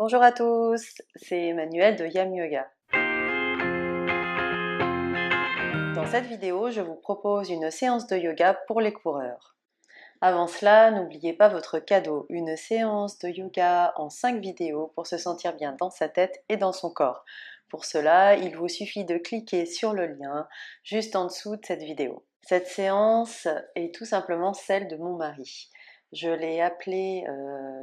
Bonjour à tous, c'est Emmanuelle de Yam Yoga. Dans cette vidéo, je vous propose une séance de yoga pour les coureurs. Avant cela, n'oubliez pas votre cadeau, une séance de yoga en 5 vidéos pour se sentir bien dans sa tête et dans son corps. Pour cela, il vous suffit de cliquer sur le lien juste en dessous de cette vidéo. Cette séance est tout simplement celle de mon mari. Je l'ai appelé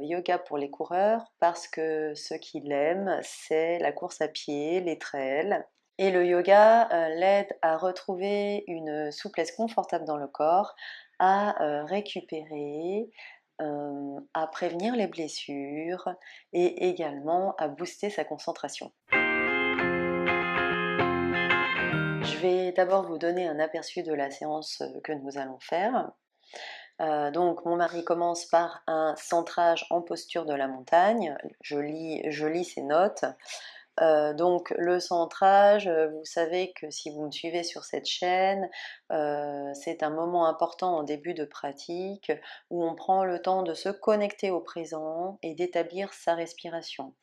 yoga pour les coureurs parce que ce qu'il aime, c'est la course à pied, les trails. Et le yoga l'aide à retrouver une souplesse confortable dans le corps, à récupérer, à prévenir les blessures et également à booster sa concentration. Je vais d'abord vous donner un aperçu de la séance que nous allons faire. Donc mon mari commence par un centrage en posture de la montagne. Je lis ses notes. Donc le centrage, vous savez que si vous me suivez sur cette chaîne, c'est un moment important en début de pratique où on prend le temps de se connecter au présent et d'établir sa respiration.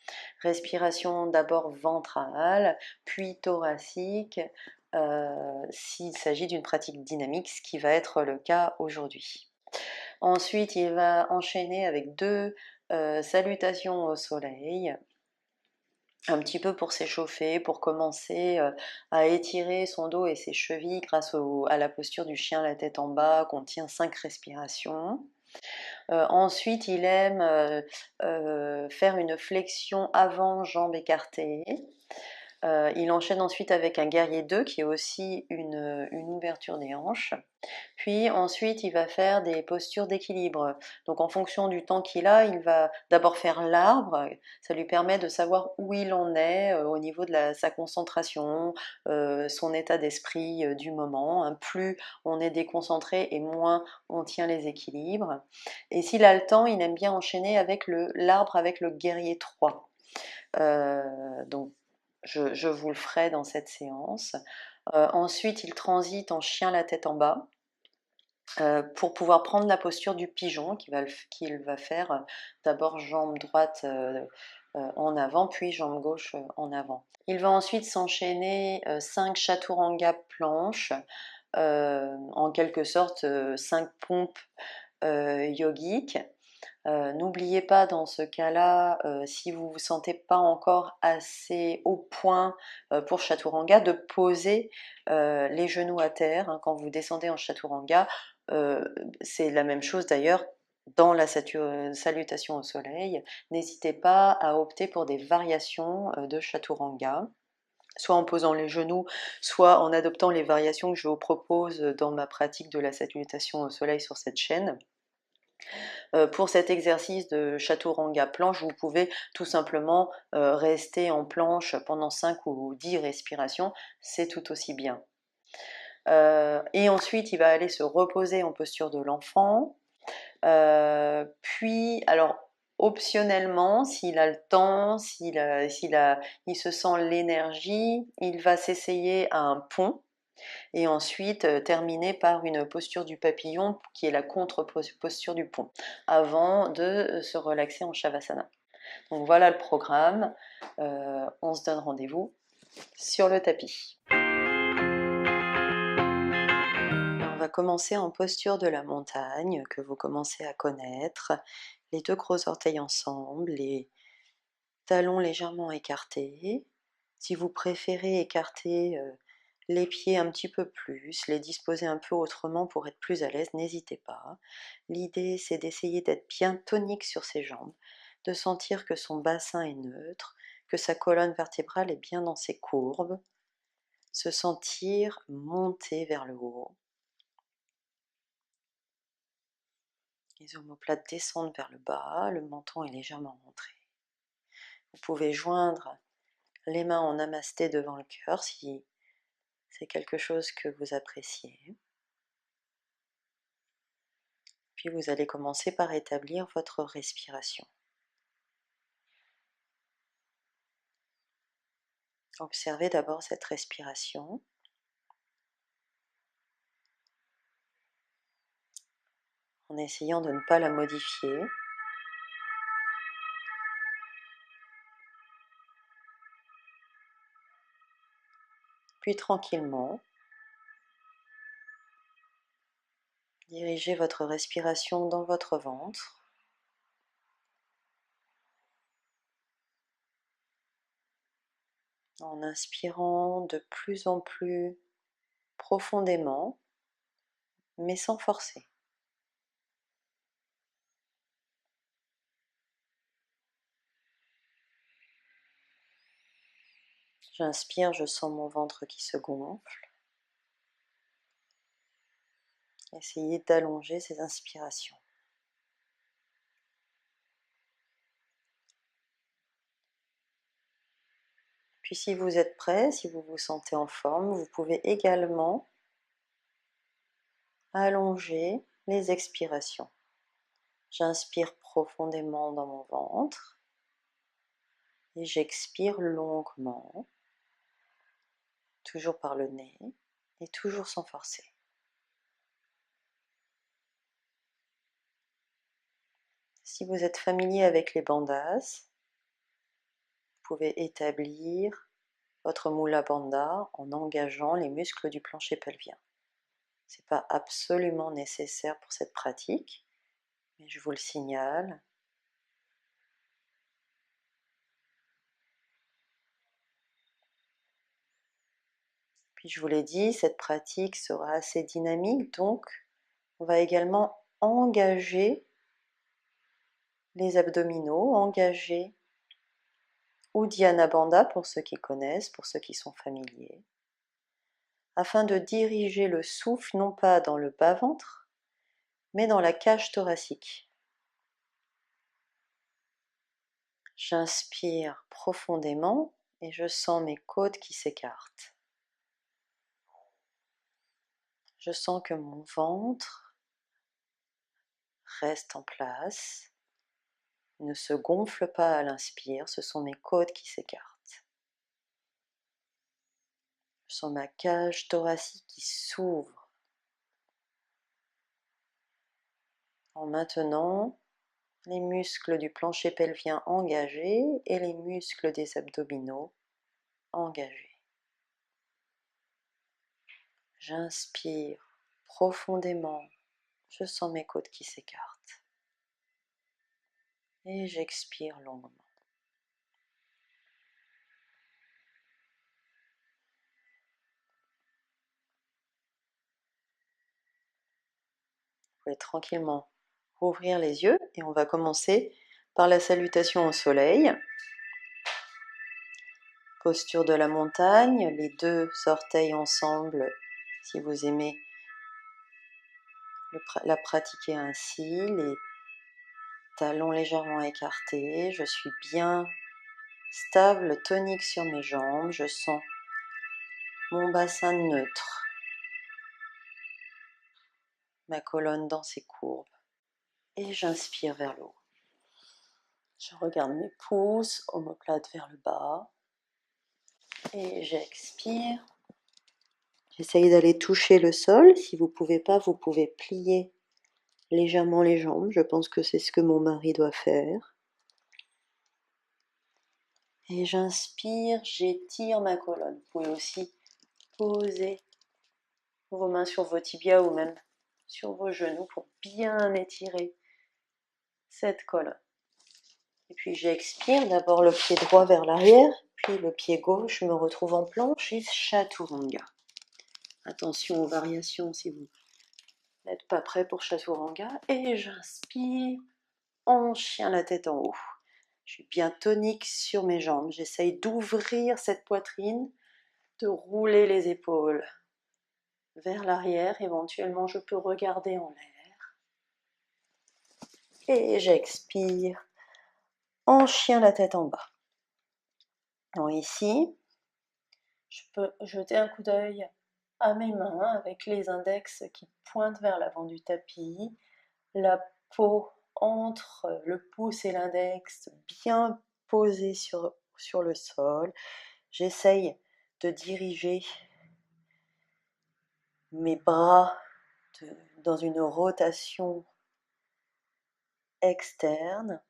Respiration d'abord ventrale, puis thoracique, s'il s'agit d'une pratique dynamique, ce qui va être le cas aujourd'hui. Ensuite, il va enchaîner avec deux salutations au soleil, un petit peu pour s'échauffer, pour commencer à étirer son dos et ses chevilles grâce à la posture du chien, la tête en bas, qu'on tient 5 respirations. Ensuite, il aime faire une flexion avant, jambes écartées. Il enchaîne ensuite avec un guerrier 2 qui est aussi une ouverture des hanches. Puis ensuite, il va faire des postures d'équilibre. Donc en fonction du temps qu'il a, il va d'abord faire l'arbre. Ça lui permet de savoir où il en est au niveau de sa concentration, son état d'esprit du moment. Hein. Plus on est déconcentré et moins on tient les équilibres. Et s'il a le temps, il aime bien enchaîner avec l'arbre avec le guerrier 3. Donc je vous le ferai dans cette séance. Ensuite, il transite en chien la tête en bas pour pouvoir prendre la posture du pigeon qu'il va faire d'abord jambe droite en avant, puis jambe gauche en avant. Il va ensuite s'enchaîner 5 chaturanga planches, en quelque sorte 5 pompes yogiques. N'oubliez pas dans ce cas-là, si vous ne vous sentez pas encore assez au point pour Chaturanga, de poser les genoux à terre hein, quand vous descendez en Chaturanga. C'est la même chose d'ailleurs dans la salutation au soleil. N'hésitez pas à opter pour des variations de Chaturanga, soit en posant les genoux, soit en adoptant les variations que je vous propose dans ma pratique de la salutation au soleil sur cette chaîne. Pour cet exercice de chaturanga planche, vous pouvez tout simplement rester en planche pendant 5 ou 10 respirations, c'est tout aussi bien. Et ensuite, il va aller se reposer en posture de l'enfant. Puis, alors, optionnellement, s'il a le temps, il se sent l'énergie, il va s'essayer à un pont. Et ensuite terminer par une posture du papillon qui est la contre-posture du pont, avant de se relaxer en Shavasana. Donc voilà le programme, on se donne rendez-vous sur le tapis. On va commencer en posture de la montagne, que vous commencez à connaître, les 2 gros orteils ensemble, les talons légèrement écartés. Si vous préférez écarter les pieds un petit peu plus, les disposer un peu autrement pour être plus à l'aise, n'hésitez pas. L'idée, c'est d'essayer d'être bien tonique sur ses jambes, de sentir que son bassin est neutre, que sa colonne vertébrale est bien dans ses courbes, se sentir monter vers le haut. Les omoplates descendent vers le bas, le menton est légèrement rentré. Vous pouvez joindre les mains en namasté devant le cœur si c'est quelque chose que vous appréciez. Puis vous allez commencer par établir votre respiration. Observez d'abord cette respiration. En essayant de ne pas la modifier. Puis tranquillement, dirigez votre respiration dans votre ventre. En inspirant de plus en plus profondément, mais sans forcer. J'inspire, je sens mon ventre qui se gonfle. Essayez d'allonger ces inspirations. Puis si vous êtes prêt, si vous vous sentez en forme, vous pouvez également allonger les expirations. J'inspire profondément dans mon ventre et j'expire longuement, toujours par le nez et toujours sans forcer. Si vous êtes familier avec les bandhas, vous pouvez établir votre Mula Bandha en engageant les muscles du plancher pelvien. Ce n'est pas absolument nécessaire pour cette pratique, mais je vous le signale. Puis je vous l'ai dit, cette pratique sera assez dynamique, donc on va également engager les abdominaux, engager Uddiyana Bandha pour ceux qui connaissent, pour ceux qui sont familiers, afin de diriger le souffle non pas dans le bas-ventre, mais dans la cage thoracique. J'inspire profondément et je sens mes côtes qui s'écartent. Je sens que mon ventre reste en place, ne se gonfle pas à l'inspire, ce sont mes côtes qui s'écartent. Je sens ma cage thoracique qui s'ouvre. En maintenant les muscles du plancher pelvien engagés et les muscles des abdominaux engagés. J'inspire profondément, je sens mes côtes qui s'écartent. Et j'expire longuement. Vous pouvez tranquillement rouvrir les yeux et on va commencer par la salutation au soleil. Posture de la montagne, les deux orteils ensemble si vous aimez la pratiquer ainsi, les talons légèrement écartés, je suis bien stable, tonique sur mes jambes, je sens mon bassin neutre, ma colonne dans ses courbes et j'inspire vers le haut. Je regarde mes pouces, omoplate vers le bas et j'expire. J'essaye d'aller toucher le sol, si vous ne pouvez pas, vous pouvez plier légèrement les jambes, je pense que c'est ce que mon mari doit faire. Et j'inspire, j'étire ma colonne. Vous pouvez aussi poser vos mains sur vos tibias ou même sur vos genoux pour bien étirer cette colonne. Et puis j'expire, d'abord le pied droit vers l'arrière, puis le pied gauche, je me retrouve en planche et Chaturanga. Attention aux variations si vous n'êtes pas prêt pour Chaturanga. Et j'inspire en chien la tête en haut. Je suis bien tonique sur mes jambes. J'essaye d'ouvrir cette poitrine, de rouler les épaules vers l'arrière. Éventuellement, je peux regarder en l'air. Et j'expire en chien la tête en bas. Donc ici, je peux jeter un coup d'œil à mes mains avec les index qui pointent vers l'avant du tapis, la peau entre le pouce et l'index bien posée sur le sol. J'essaye de diriger mes bras dans une rotation externe.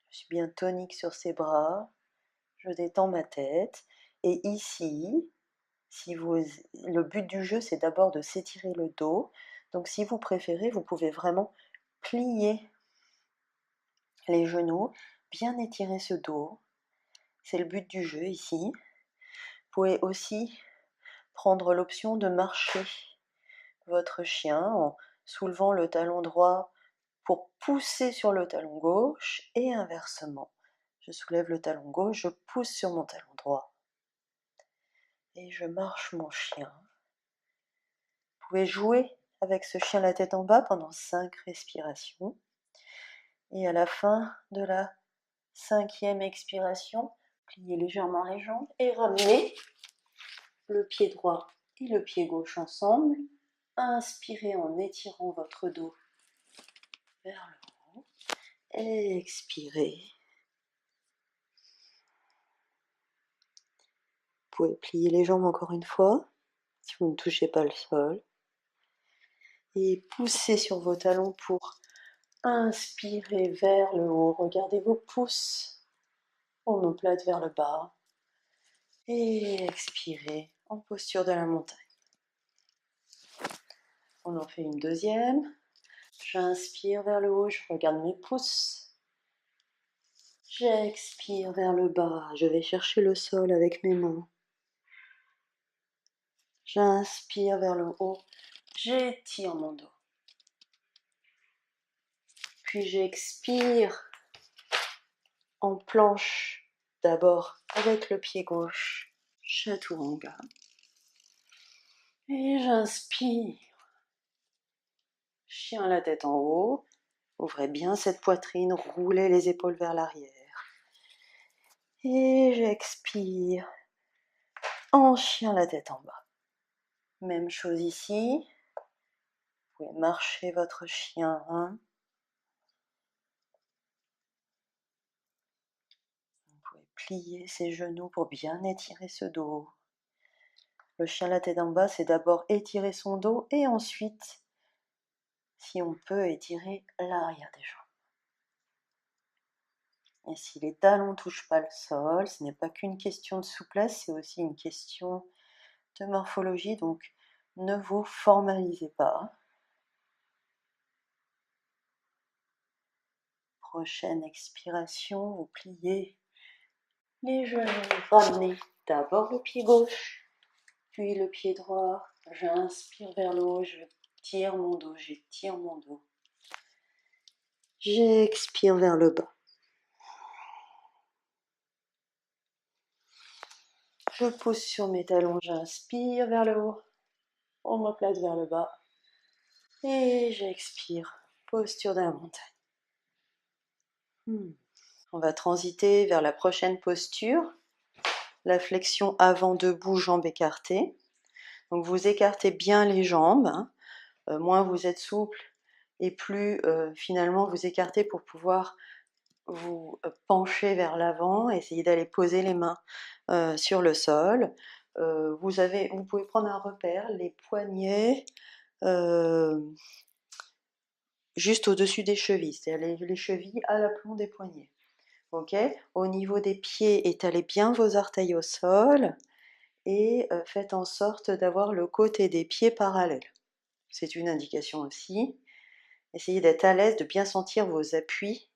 Je suis bien tonique sur ces bras je détends ma tête. Et ici, le but du jeu, c'est d'abord de s'étirer le dos. Donc si vous préférez, vous pouvez vraiment plier les genoux, bien étirer ce dos. C'est le but du jeu ici. Vous pouvez aussi prendre l'option de marcher votre chien en soulevant le talon droit pour pousser sur le talon gauche et inversement. Je soulève le talon gauche, je pousse sur mon talon droit et je marche mon chien. Vous pouvez jouer avec ce chien la tête en bas pendant 5 respirations et à la fin de la 5e expiration, pliez légèrement les jambes et ramenez le pied droit et le pied gauche ensemble. Inspirez en étirant votre dos vers le haut. Expirez. Vous pouvez plier les jambes encore une fois, si vous ne touchez pas le sol. Et poussez sur vos talons pour inspirer vers le haut. Regardez vos pouces, omoplate vers le bas. Et expirez en posture de la montagne. On en fait une deuxième. J'inspire vers le haut, je regarde mes pouces. J'expire vers le bas, je vais chercher le sol avec mes mains. J'inspire vers le haut, j'étire mon dos. Puis j'expire en planche, d'abord avec le pied gauche, chaturanga. Et j'inspire. Chien la tête en haut, ouvrez bien cette poitrine, roulez les épaules vers l'arrière. Et j'expire en chien la tête en bas. Même chose ici. Vous pouvez marcher votre chien. Vous pouvez plier ses genoux pour bien étirer ce dos. Le chien la tête en bas, c'est d'abord étirer son dos et ensuite, si on peut, étirer l'arrière des jambes. Et si les talons ne touchent pas le sol, ce n'est pas qu'une question de souplesse, c'est aussi une question de morphologie, donc ne vous formalisez pas. Prochaine expiration, vous pliez les genoux, ramenez d'abord le pied gauche, puis le pied droit. J'inspire vers le haut, je tire mon dos, j'étire mon dos. J'expire vers le bas. Je pousse sur mes talons, j'inspire vers le haut, omoplate vers le bas. Et j'expire, posture de la montagne. On va transiter vers la prochaine posture, la flexion avant debout, jambes écartées. Donc vous écartez bien les jambes, moins vous êtes souple et plus finalement vous écartez pour pouvoir vous pencher vers l'avant, essayez d'aller poser les mains sur le sol. Vous pouvez prendre un repère, les poignets juste au-dessus des chevilles, c'est-à-dire les chevilles à l'aplomb des poignets. Ok, au niveau des pieds, étalez bien vos orteils au sol et faites en sorte d'avoir le côté des pieds parallèle. C'est une indication aussi. Essayez d'être à l'aise, de bien sentir vos appuis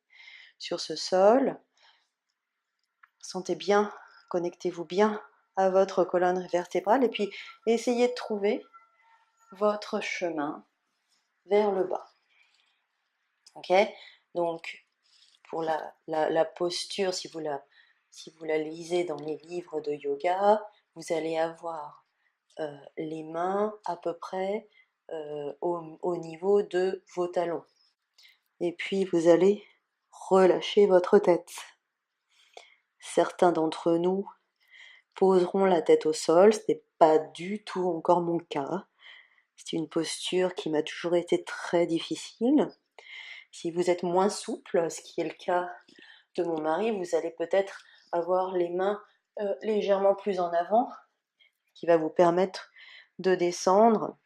sur ce sol. Sentez bien, connectez-vous bien à votre colonne vertébrale et puis essayez de trouver votre chemin vers le bas. Ok, donc pour la posture, si vous la lisez dans les livres de yoga, vous allez avoir les mains à peu près au niveau de vos talons. Et puis vous allez relâcher votre tête. Certains d'entre nous poseront la tête au sol, ce n'est pas du tout encore mon cas. C'est une posture qui m'a toujours été très difficile. Si vous êtes moins souple, ce qui est le cas de mon mari, vous allez peut-être avoir les mains légèrement plus en avant, qui va vous permettre de descendre,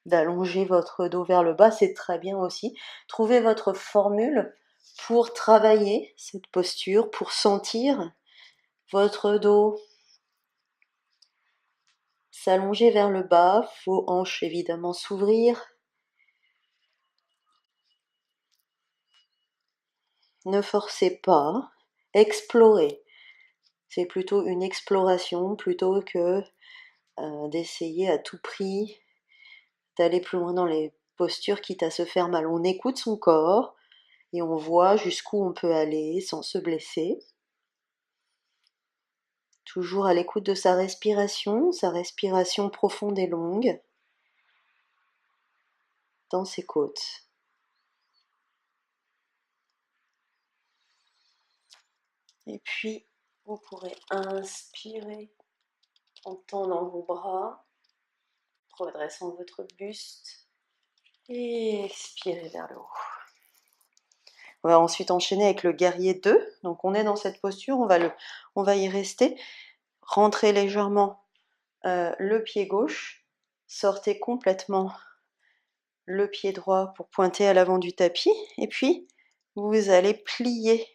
d'allonger votre dos vers le bas, c'est très bien aussi. Trouvez votre formule pour travailler cette posture, pour sentir votre dos, s'allonger vers le bas, vos hanches évidemment s'ouvrir. Ne forcez pas, explorez. C'est plutôt une exploration plutôt que d'essayer à tout prix d'aller plus loin dans les postures, quitte à se faire mal. On écoute son corps et on voit jusqu'où on peut aller sans se blesser. Toujours à l'écoute de sa respiration profonde et longue dans ses côtes. Et puis, vous pourrez inspirer en tendant vos bras, redressant votre buste et expirer vers le haut. On va ensuite enchaîner avec le guerrier 2. Donc on est dans cette posture, on va y rester. Rentrez légèrement le pied gauche, sortez complètement le pied droit pour pointer à l'avant du tapis, et puis vous allez plier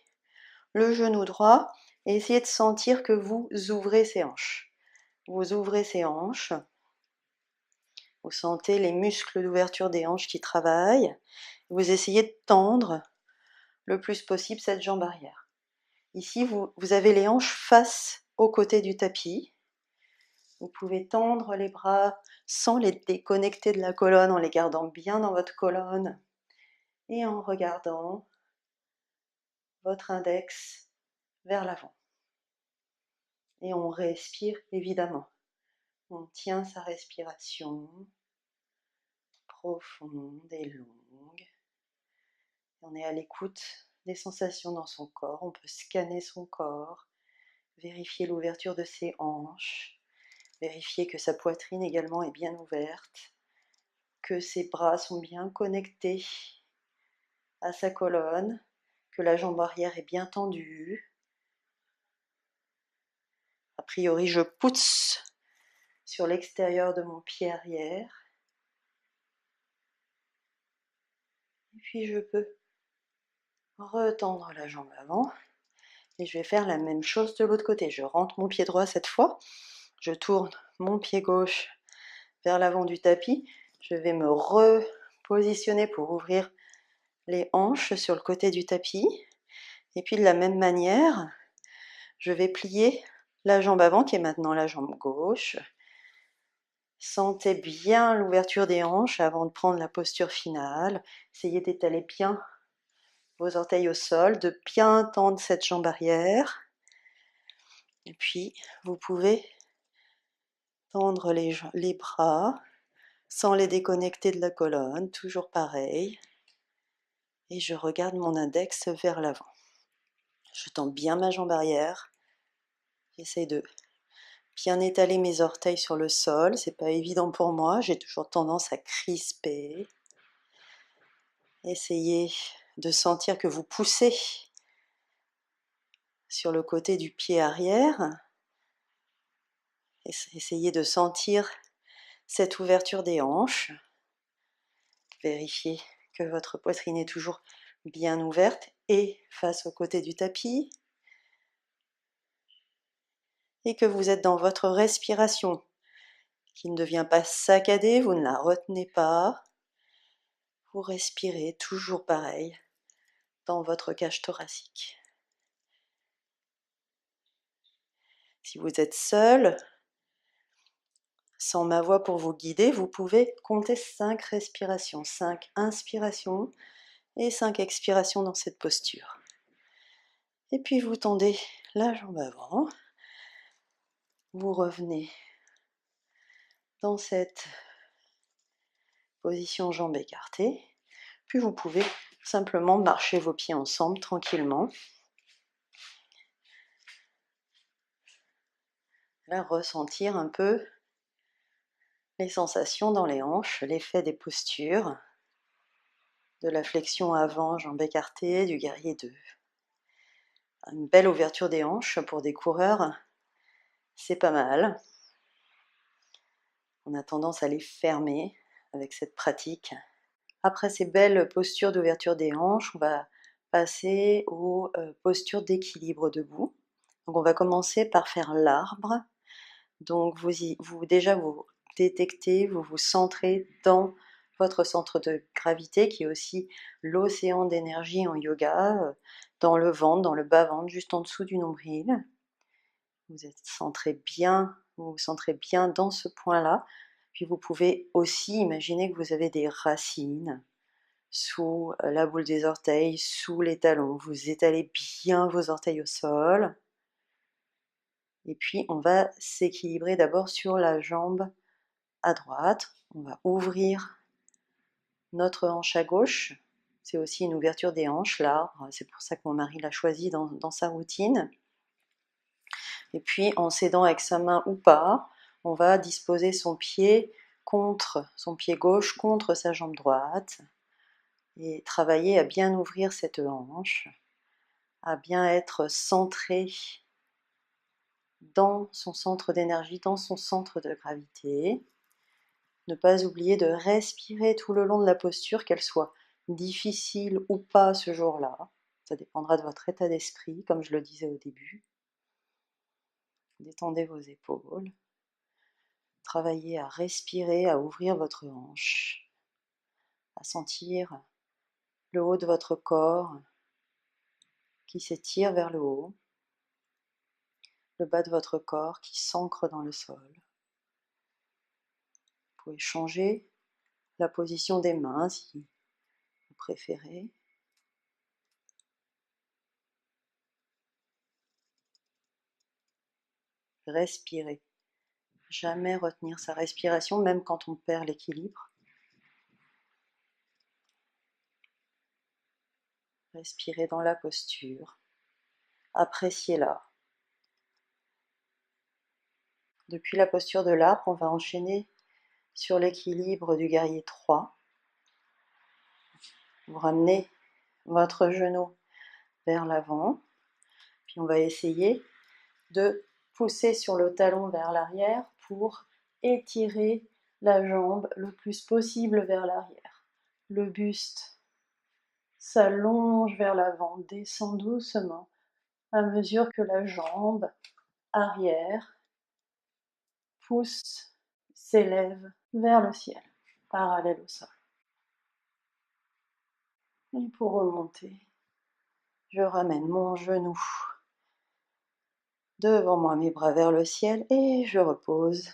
le genou droit et essayer de sentir que vous ouvrez ses hanches. Vous ouvrez ses hanches, vous sentez les muscles d'ouverture des hanches qui travaillent, vous essayez de tendre le plus possible cette jambe arrière. Ici, vous avez les hanches face au côté du tapis. Vous pouvez tendre les bras sans les déconnecter de la colonne, en les gardant bien dans votre colonne et en regardant votre index vers l'avant. Et on respire évidemment. On tient sa respiration profonde et longue. On est à l'écoute des sensations dans son corps. On peut scanner son corps, vérifier l'ouverture de ses hanches, vérifier que sa poitrine également est bien ouverte, que ses bras sont bien connectés à sa colonne, que la jambe arrière est bien tendue. A priori, je pousse sur l'extérieur de mon pied arrière. Et puis je peux retendre la jambe avant. Et je vais faire la même chose de l'autre côté. Je rentre mon pied droit cette fois. Je tourne mon pied gauche vers l'avant du tapis. Je vais me repositionner pour ouvrir les hanches sur le côté du tapis. Et puis de la même manière, je vais plier la jambe avant qui est maintenant la jambe gauche. Sentez bien l'ouverture des hanches avant de prendre la posture finale. Essayez d'étaler bien vos orteils au sol, de bien tendre cette jambe arrière. Et puis, vous pouvez tendre les bras sans les déconnecter de la colonne, toujours pareil. Et je regarde mon index vers l'avant. Je tends bien ma jambe arrière. J'essaie de bien étaler mes orteils sur le sol. C'est pas évident pour moi. J'ai toujours tendance à crisper. Essayez de sentir que vous poussez sur le côté du pied arrière. Essayez de sentir cette ouverture des hanches. Vérifiez que votre poitrine est toujours bien ouverte et face au côté du tapis. Et que vous êtes dans votre respiration qui ne devient pas saccadée, vous ne la retenez pas. Vous respirez toujours pareil dans votre cage thoracique. Si vous êtes seul, sans ma voix pour vous guider, vous pouvez compter 5 respirations, 5 inspirations et 5 expirations dans cette posture. Et puis vous tendez la jambe avant, vous revenez dans cette position jambes écartées, puis vous pouvez simplement marcher vos pieds ensemble tranquillement. Là, ressentir un peu les sensations dans les hanches, l'effet des postures, de la flexion avant, jambes écartées, du guerrier 2. Une belle ouverture des hanches pour des coureurs, c'est pas mal. On a tendance à les fermer avec cette pratique. Après ces belles postures d'ouverture des hanches, on va passer aux postures d'équilibre debout. Donc on va commencer par faire l'arbre. Donc vous détectez, vous vous centrez dans votre centre de gravité qui est aussi l'océan d'énergie en yoga, dans le ventre, dans le bas-ventre, juste en dessous du nombril. Vous êtes centré bien, vous vous centrez bien dans ce point-là. Puis vous pouvez aussi imaginer que vous avez des racines sous la boule des orteils, sous les talons. Vous étalez bien vos orteils au sol. Et puis on va s'équilibrer d'abord sur la jambe à droite. On va ouvrir notre hanche à gauche. C'est aussi une ouverture des hanches, l'arbre. C'est pour ça que mon mari l'a choisi dans sa routine. Et puis en s'aidant avec sa main ou pas, on va disposer son pied gauche contre sa jambe droite et travailler à bien ouvrir cette hanche, à bien être centré dans son centre d'énergie, dans son centre de gravité. Ne pas oublier de respirer tout le long de la posture, qu'elle soit difficile ou pas ce jour-là. Ça dépendra de votre état d'esprit, comme je le disais au début. Détendez vos épaules. Travaillez à respirer, à ouvrir votre hanche, à sentir le haut de votre corps qui s'étire vers le haut, le bas de votre corps qui s'ancre dans le sol. Vous pouvez changer la position des mains si vous préférez. Respirez. Jamais retenir sa respiration, même quand on perd l'équilibre. Respirez dans la posture. Appréciez-la. Depuis la posture de l'arbre, on va enchaîner sur l'équilibre du guerrier 3. Vous ramenez votre genou vers l'avant, puis on va essayer de pousser sur le talon vers l'arrière pour étirer la jambe le plus possible vers l'arrière. Le buste s'allonge vers l'avant, descend doucement à mesure que la jambe arrière pousse, s'élève vers le ciel, parallèle au sol. Et pour remonter, je ramène mon genou devant moi, mes bras vers le ciel, et je repose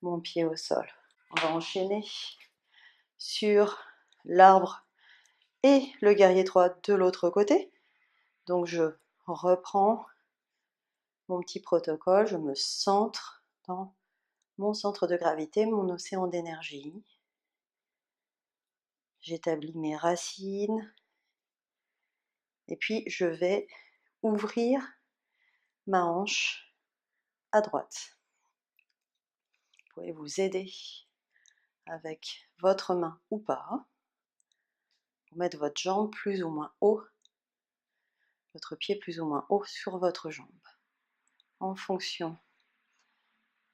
mon pied au sol. On va enchaîner sur l'arbre et le guerrier 3 de l'autre côté. Donc je reprends mon petit protocole, je me centre dans mon centre de gravité, mon océan d'énergie. J'établis mes racines et puis je vais ouvrir ma hanche à droite. Vous pouvez vous aider avec votre main ou pas. Vous mettre votre jambe plus ou moins haut, votre pied plus ou moins haut sur votre jambe, en fonction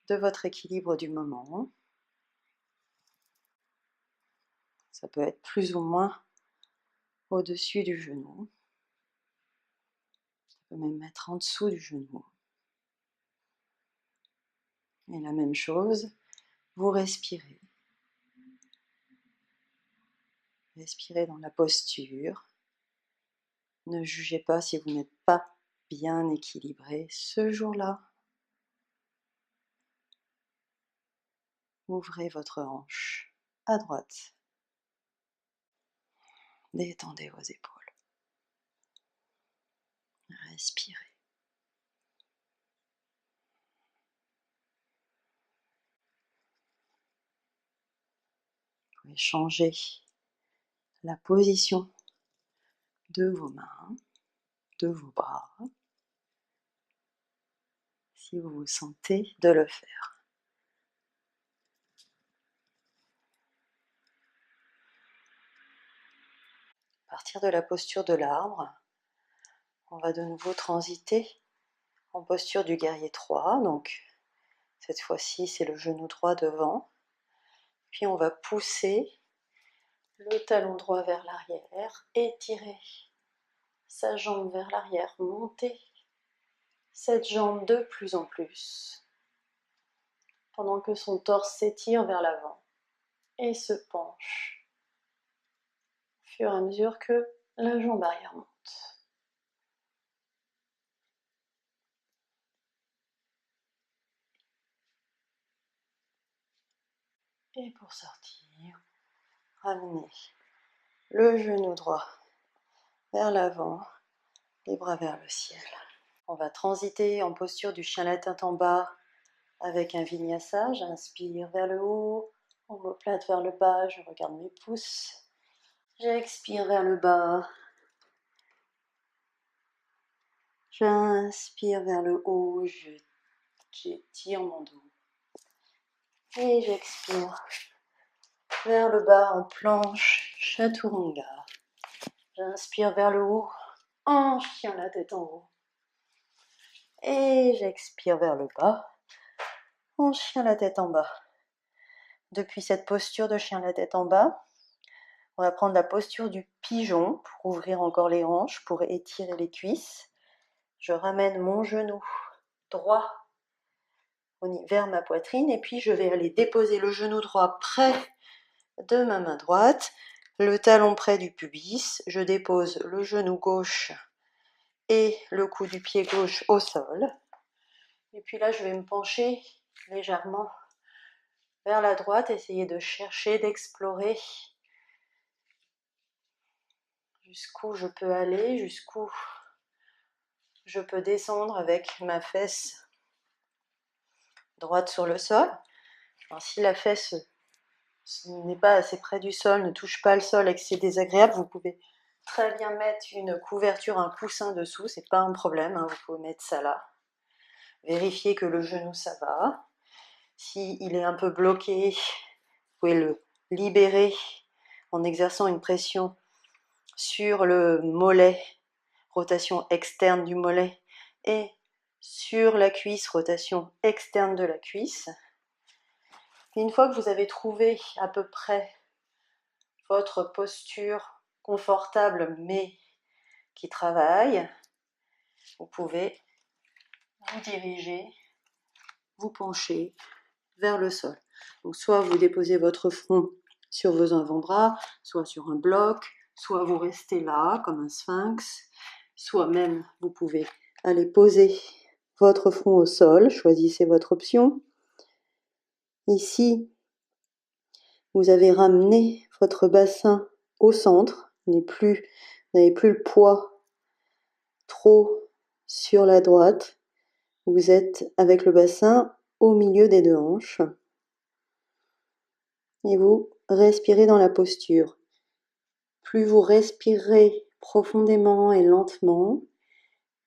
de votre équilibre du moment. Ça peut être plus ou moins au-dessus du genou. Ça peut même être en dessous du genou. Et la même chose, vous respirez. Respirez dans la posture. Ne jugez pas si vous n'êtes pas bien équilibré ce jour-là. Ouvrez votre hanche à droite. Détendez vos épaules. Respirez. Vous pouvez changer la position de vos mains, de vos bras, si vous vous sentez de le faire. À partir de la posture de l'arbre, on va de nouveau transiter en posture du guerrier 3. Donc cette fois-ci, c'est le genou droit devant. Puis on va pousser le talon droit vers l'arrière, étirer sa jambe vers l'arrière, monter cette jambe de plus en plus, pendant que son torse s'étire vers l'avant et se penche, au fur et à mesure que la jambe arrière monte. Et pour sortir, ramenez le genou droit vers l'avant, les bras vers le ciel. On va transiter en posture du chien la tête en bas avec un vinyasa. J'inspire vers le haut, omoplate vers le bas, je regarde mes pouces. J'expire vers le bas. J'inspire vers le haut, j'étire mon dos. Et j'expire vers le bas en planche chaturanga. J'inspire vers le haut en chien la tête en haut. Et j'expire vers le bas en chien la tête en bas. Depuis cette posture de chien la tête en bas, on va prendre la posture du pigeon pour ouvrir encore les hanches, pour étirer les cuisses. Je ramène mon genou droit vers ma poitrine et puis je vais aller déposer le genou droit près de ma main droite, le talon près du pubis. Je dépose le genou gauche et le cou du pied gauche au sol. Et puis là, je vais me pencher légèrement vers la droite, essayer de chercher, d'explorer jusqu'où je peux aller, jusqu'où je peux descendre avec ma fesse droite sur le sol. Alors, si la fesse n'est pas assez près du sol, ne touche pas le sol et que c'est désagréable, vous pouvez très bien mettre une couverture, un coussin dessous, c'est pas un problème, hein, vous pouvez mettre ça là. Vérifiez que le genou ça va. S'il est un peu bloqué, vous pouvez le libérer en exerçant une pression sur le mollet, rotation externe du mollet, et sur la cuisse, rotation externe de la cuisse. Et une fois que vous avez trouvé à peu près votre posture confortable mais qui travaille, vous pouvez vous diriger, vous pencher vers le sol. Donc soit vous déposez votre front sur vos avant-bras, soit sur un bloc, soit vous restez là comme un sphinx, soit même vous pouvez aller poser votre front au sol, choisissez votre option. Ici, vous avez ramené votre bassin au centre, vous n'avez plus le poids trop sur la droite, vous êtes avec le bassin au milieu des deux hanches et vous respirez dans la posture. Plus vous respirez profondément et lentement,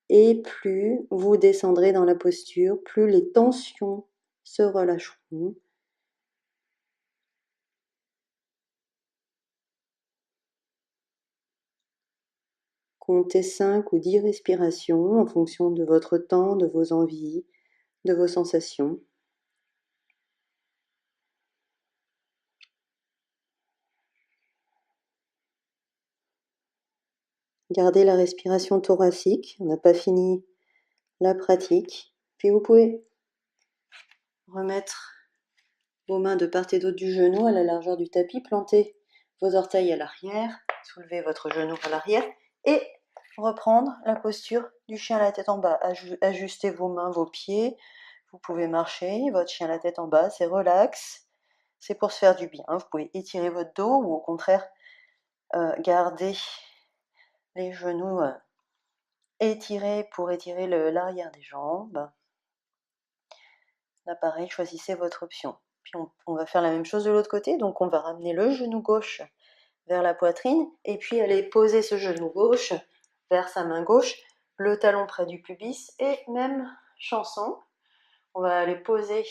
et plus vous descendrez dans la posture, plus les tensions se relâcheront. Comptez 5 ou 10 respirations en fonction de votre temps, de vos envies, de vos sensations. Gardez la respiration thoracique, on n'a pas fini la pratique. Puis vous pouvez remettre vos mains de part et d'autre du genou à la largeur du tapis, planter vos orteils à l'arrière, soulevez votre genou à l'arrière et reprendre la posture du chien à la tête en bas. Ajustez vos mains, vos pieds. Vous pouvez marcher, votre chien à la tête en bas, c'est relax. C'est pour se faire du bien. Vous pouvez étirer votre dos ou au contraire garder les genoux étirés pour étirer l'arrière des jambes. Là pareil, choisissez votre option. Puis on va faire la même chose de l'autre côté, donc on va ramener le genou gauche vers la poitrine et puis aller poser ce genou gauche vers sa main gauche, le talon près du pubis et même chanson. On va aller poser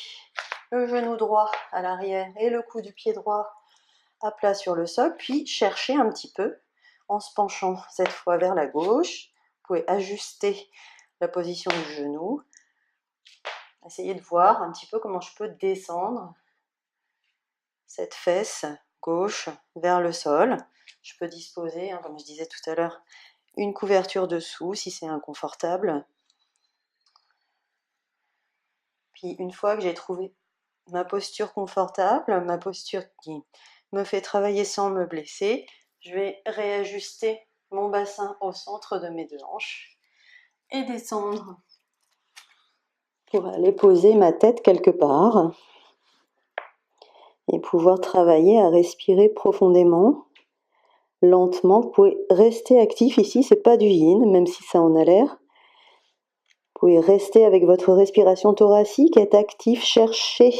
le genou droit à l'arrière et le cou du pied droit à plat sur le sol, puis chercher un petit peu en se penchant cette fois vers la gauche. Vous pouvez ajuster la position du genou. Essayez de voir un petit peu comment je peux descendre cette fesse gauche vers le sol. Je peux disposer, comme je disais tout à l'heure, une couverture dessous si c'est inconfortable. Puis une fois que j'ai trouvé ma posture confortable, ma posture qui me fait travailler sans me blesser, je vais réajuster mon bassin au centre de mes deux hanches et descendre pour aller poser ma tête quelque part et pouvoir travailler à respirer profondément, lentement. Vous pouvez rester actif ici, c'est pas du yin, même si ça en a l'air. Vous pouvez rester avec votre respiration thoracique, être actif, chercher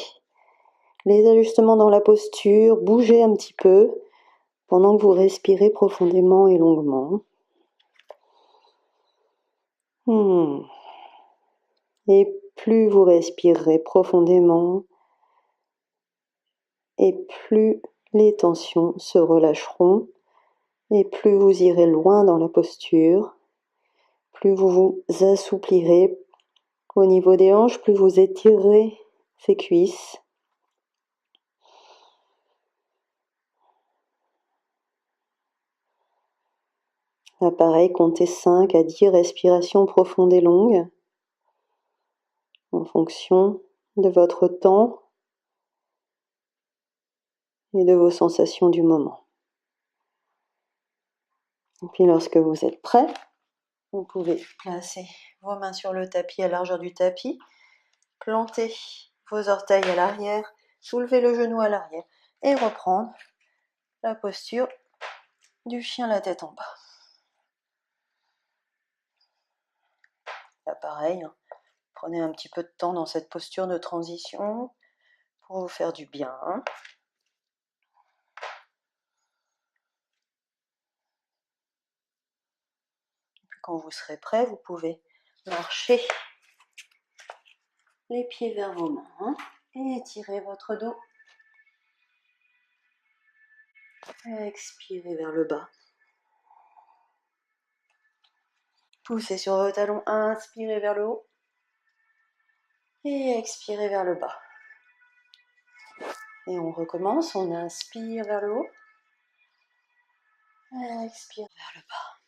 les ajustements dans la posture, bouger un petit peu pendant que vous respirez profondément et longuement. Et plus vous respirerez profondément, et plus les tensions se relâcheront, et plus vous irez loin dans la posture, plus vous vous assouplirez au niveau des hanches, plus vous étirerez ces cuisses. Là, pareil, comptez 5 à 10 respirations profondes et longues en fonction de votre temps et de vos sensations du moment. Et puis lorsque vous êtes prêt, vous pouvez placer vos mains sur le tapis à largeur du tapis, planter vos orteils à l'arrière, soulever le genou à l'arrière et reprendre la posture du chien la tête en bas. Là pareil, prenez un petit peu de temps dans cette posture de transition pour vous faire du bien. Et puis quand vous serez prêt, vous pouvez marcher les pieds vers vos mains et étirer votre dos. Expirez vers le bas. Poussez sur vos talons, inspirez vers le haut. Et expirez vers le bas. Et on recommence, on inspire vers le haut. Expire vers le bas.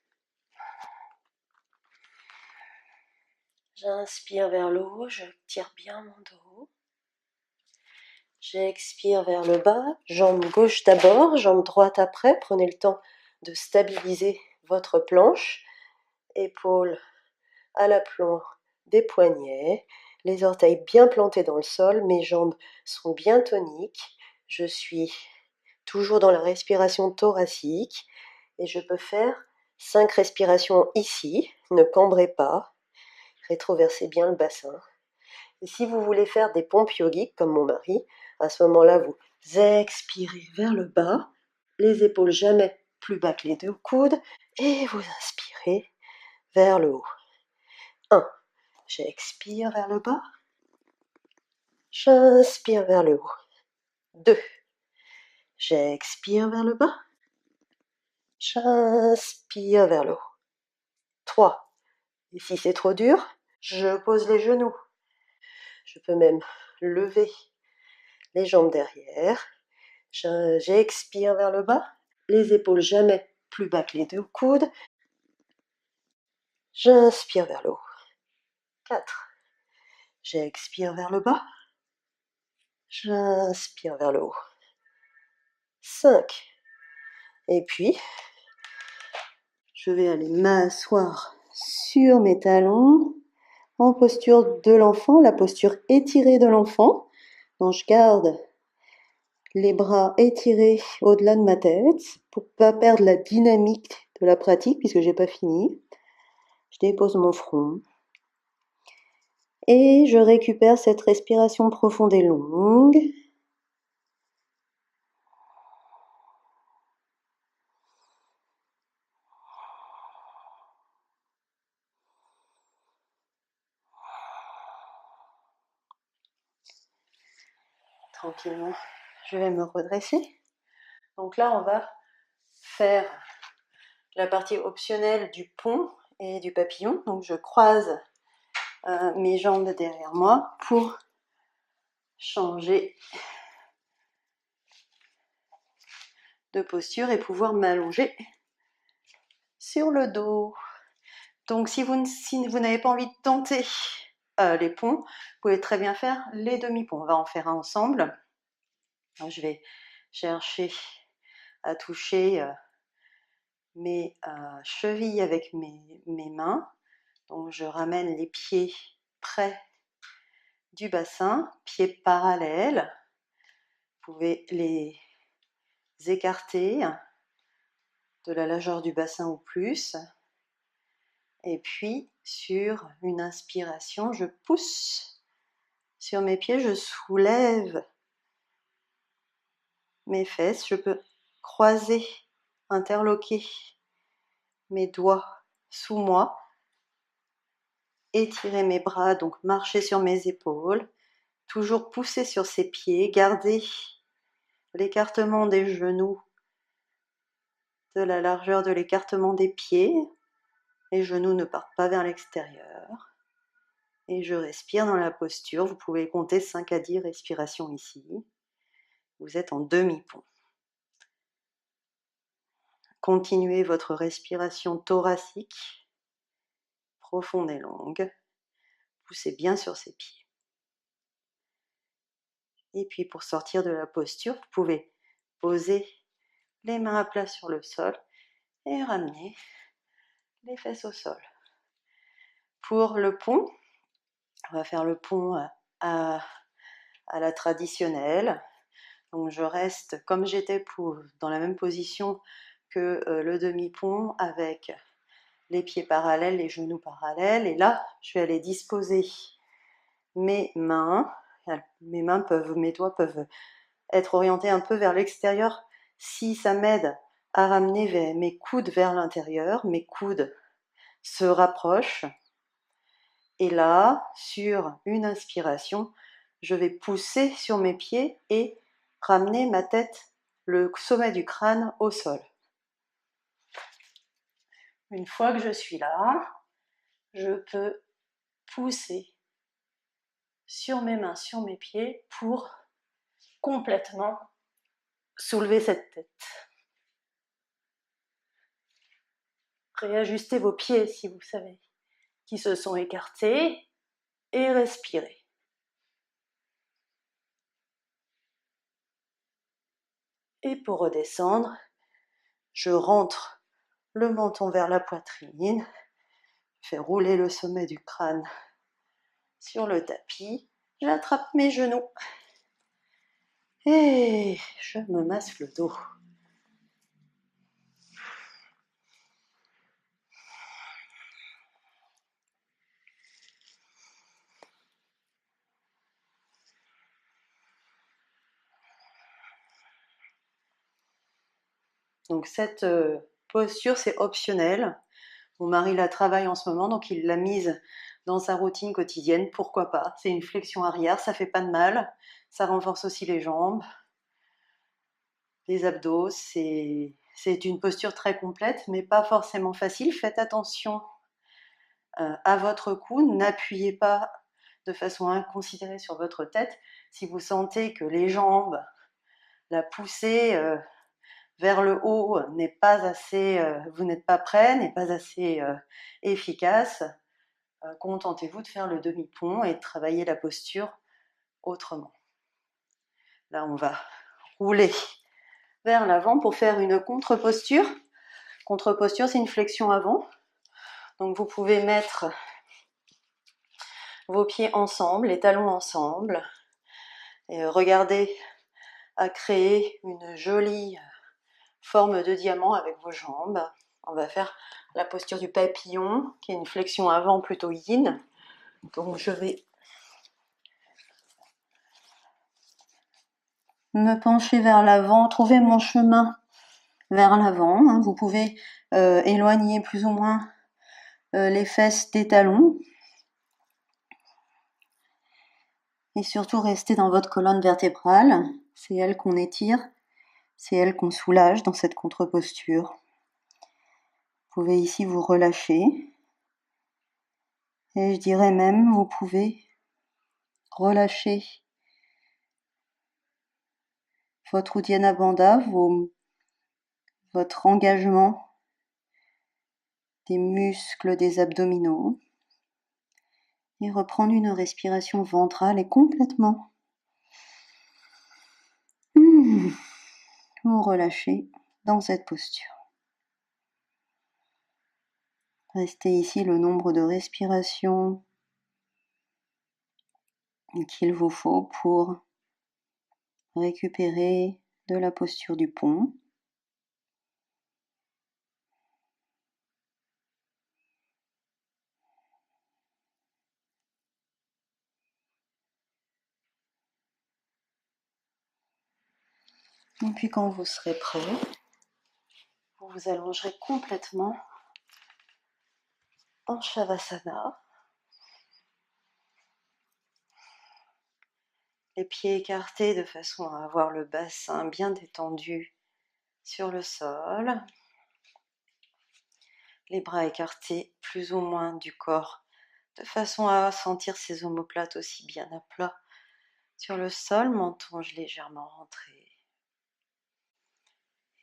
J'inspire vers le haut, je tire bien mon dos. J'expire vers le bas, jambe gauche d'abord, jambe droite après. Prenez le temps de stabiliser votre planche. Épaules à l'aplomb des poignets, les orteils bien plantés dans le sol, mes jambes sont bien toniques. Je suis toujours dans la respiration thoracique et je peux faire 5 respirations ici. Ne cambrez pas, rétroversez bien le bassin. Et si vous voulez faire des pompes yogiques comme mon mari, à ce moment-là, vous expirez vers le bas, les épaules jamais plus bas que les deux coudes, et vous inspirez vers le haut. 1. J'expire vers le bas. J'inspire vers le haut. 2. J'expire vers le bas. J'inspire vers le haut. 3. Et si c'est trop dur, je pose les genoux. Je peux même lever les jambes derrière. J'expire vers le bas. Les épaules jamais plus bas que les deux coudes. J'inspire vers le haut. 4. J'expire vers le bas. J'inspire vers le haut. 5. Et puis, je vais aller m'asseoir sur mes talons en posture de l'enfant, la posture étirée de l'enfant. Donc je garde les bras étirés au-delà de ma tête pour ne pas perdre la dynamique de la pratique puisque j'ai pas fini. Je dépose mon front et je récupère cette respiration profonde et longue. Tranquillement, je vais me redresser. Donc là, on va faire la partie optionnelle du pont et du papillon. Donc je croise mes jambes derrière moi pour changer de posture et pouvoir m'allonger sur le dos. Donc si vous n'avez pas envie de tenter les ponts, vous pouvez très bien faire les demi-ponts. On va en faire un ensemble. Alors, je vais chercher à toucher mes chevilles avec mes mains. Donc je ramène les pieds près du bassin, pieds parallèles. Vous pouvez les écarter de la largeur du bassin ou plus. Et puis sur une inspiration, je pousse sur mes pieds, je soulève mes fesses, je peux croiser, interloquer mes doigts sous moi, étirer mes bras, donc marcher sur mes épaules, toujours pousser sur ses pieds, garder l'écartement des genoux de la largeur de l'écartement des pieds. Les genoux ne partent pas vers l'extérieur. Et je respire dans la posture. Vous pouvez compter 5 à 10 respirations ici. Vous êtes en demi-pont. Continuez votre respiration thoracique, profonde et longue. Poussez bien sur ses pieds. Et puis pour sortir de la posture, vous pouvez poser les mains à plat sur le sol et ramener les fesses au sol. Pour le pont, on va faire le pont à la traditionnelle. Donc je reste comme j'étais dans la même position que le demi-pont avec les pieds parallèles, les genoux parallèles. Et là, je vais aller disposer mes mains. Mes doigts peuvent être orientés un peu vers l'extérieur si ça m'aide à ramener mes coudes vers l'intérieur. Mes coudes se rapprochent. Et là, sur une inspiration, je vais pousser sur mes pieds et ramener ma tête, le sommet du crâne au sol. Une fois que je suis là, je peux pousser sur mes mains, sur mes pieds pour complètement soulever cette tête. Réajustez vos pieds si vous savez qui se sont écartés et respirez. Et pour redescendre, je rentre le menton vers la poitrine, je fais rouler le sommet du crâne sur le tapis, j'attrape mes genoux et je me masse le dos. Donc cette posture, c'est optionnel. Mon mari la travaille en ce moment, donc il l'a mise dans sa routine quotidienne. Pourquoi pas? C'est une flexion arrière, ça fait pas de mal. Ça renforce aussi les jambes, les abdos. C'est une posture très complète, mais pas forcément facile. Faites attention à votre cou. N'appuyez pas de façon inconsidérée sur votre tête. Si vous sentez que les jambes, la poussée vers le haut n'est pas assez, vous n'êtes pas prêt, n'est pas assez efficace, contentez-vous de faire le demi-pont et de travailler la posture autrement. Là, on va rouler vers l'avant pour faire une contre-posture. Contre-posture, c'est une flexion avant. Donc vous pouvez mettre vos pieds ensemble, les talons ensemble, et regardez à créer une jolie forme de diamant avec vos jambes. On va faire la posture du papillon, qui est une flexion avant plutôt yin. Donc je vais me pencher vers l'avant, trouver mon chemin vers l'avant. Vous pouvez éloigner plus ou moins les fesses des talons. Et surtout rester dans votre colonne vertébrale. C'est elle qu'on étire, c'est elle qu'on soulage dans cette contre-posture. Vous pouvez ici vous relâcher. Et je dirais même, vous pouvez relâcher votre Uddiyana Bandha, votre engagement des muscles des abdominaux. Et reprendre une respiration ventrale et complètement. Vous relâchez dans cette posture. Restez ici le nombre de respirations qu'il vous faut pour récupérer de la posture du pont. Et puis quand vous serez prêt, vous vous allongerez complètement en Shavasana. Les pieds écartés de façon à avoir le bassin bien détendu sur le sol. Les bras écartés plus ou moins du corps de façon à sentir ces omoplates aussi bien à plat sur le sol, menton légèrement rentré.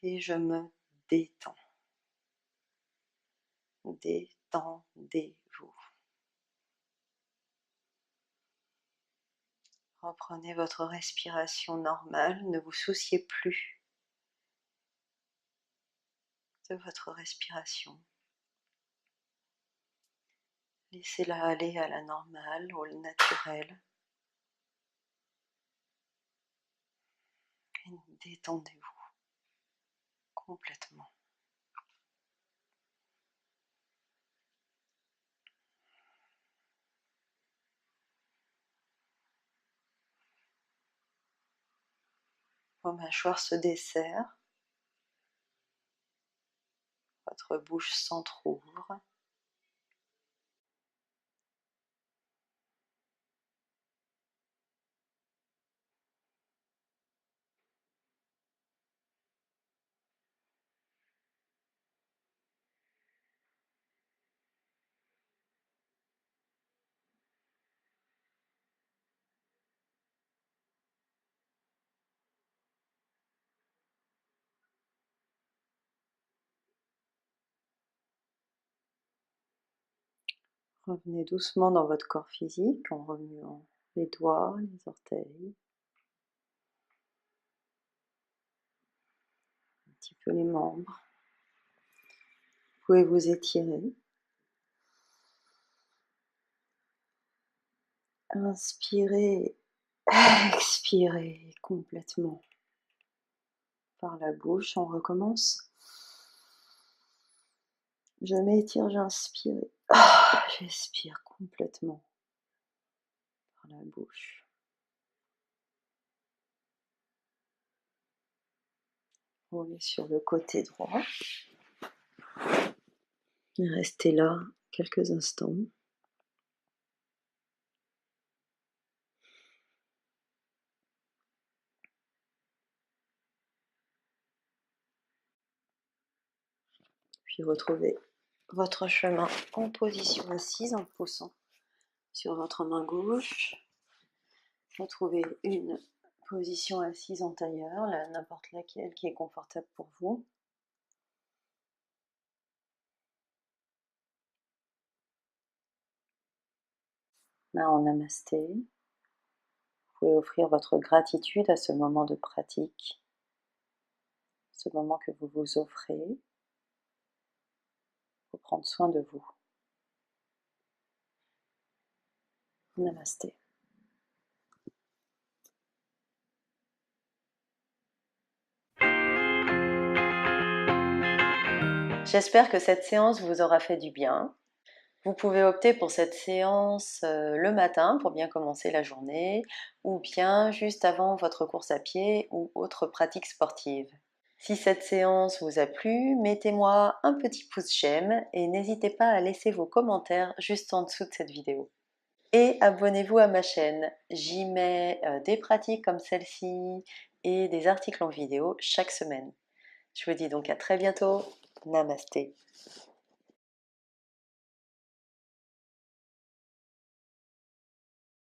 Et je me détends. Détendez-vous. Reprenez votre respiration normale, ne vous souciez plus de votre respiration. Laissez-la aller à la normale, au naturel. Et détendez-vous complètement. Vos mâchoires se desserrent, votre bouche s'entrouvre. Revenez doucement dans votre corps physique en remuant les doigts, les orteils, un petit peu les membres. Vous pouvez vous étirer. Inspirez, expirez complètement par la bouche. On recommence. Je m'étire, j'inspire. J'expire complètement par la bouche. Roulez sur le côté droit. Restez là quelques instants. Puis retrouvez votre chemin en position assise en poussant sur votre main gauche. Retrouvez une position assise en tailleur, n'importe laquelle qui est confortable pour vous. Main en namasté. Vous pouvez offrir votre gratitude à ce moment de pratique, ce moment que vous vous offrez pour prendre soin de vous. Namasté. J'espère que cette séance vous aura fait du bien. Vous pouvez opter pour cette séance le matin pour bien commencer la journée ou bien juste avant votre course à pied ou autre pratique sportive. Si cette séance vous a plu, mettez-moi un petit pouce j'aime et n'hésitez pas à laisser vos commentaires juste en dessous de cette vidéo. Et abonnez-vous à ma chaîne, j'y mets des pratiques comme celle-ci et des articles en vidéo chaque semaine. Je vous dis donc à très bientôt, namasté.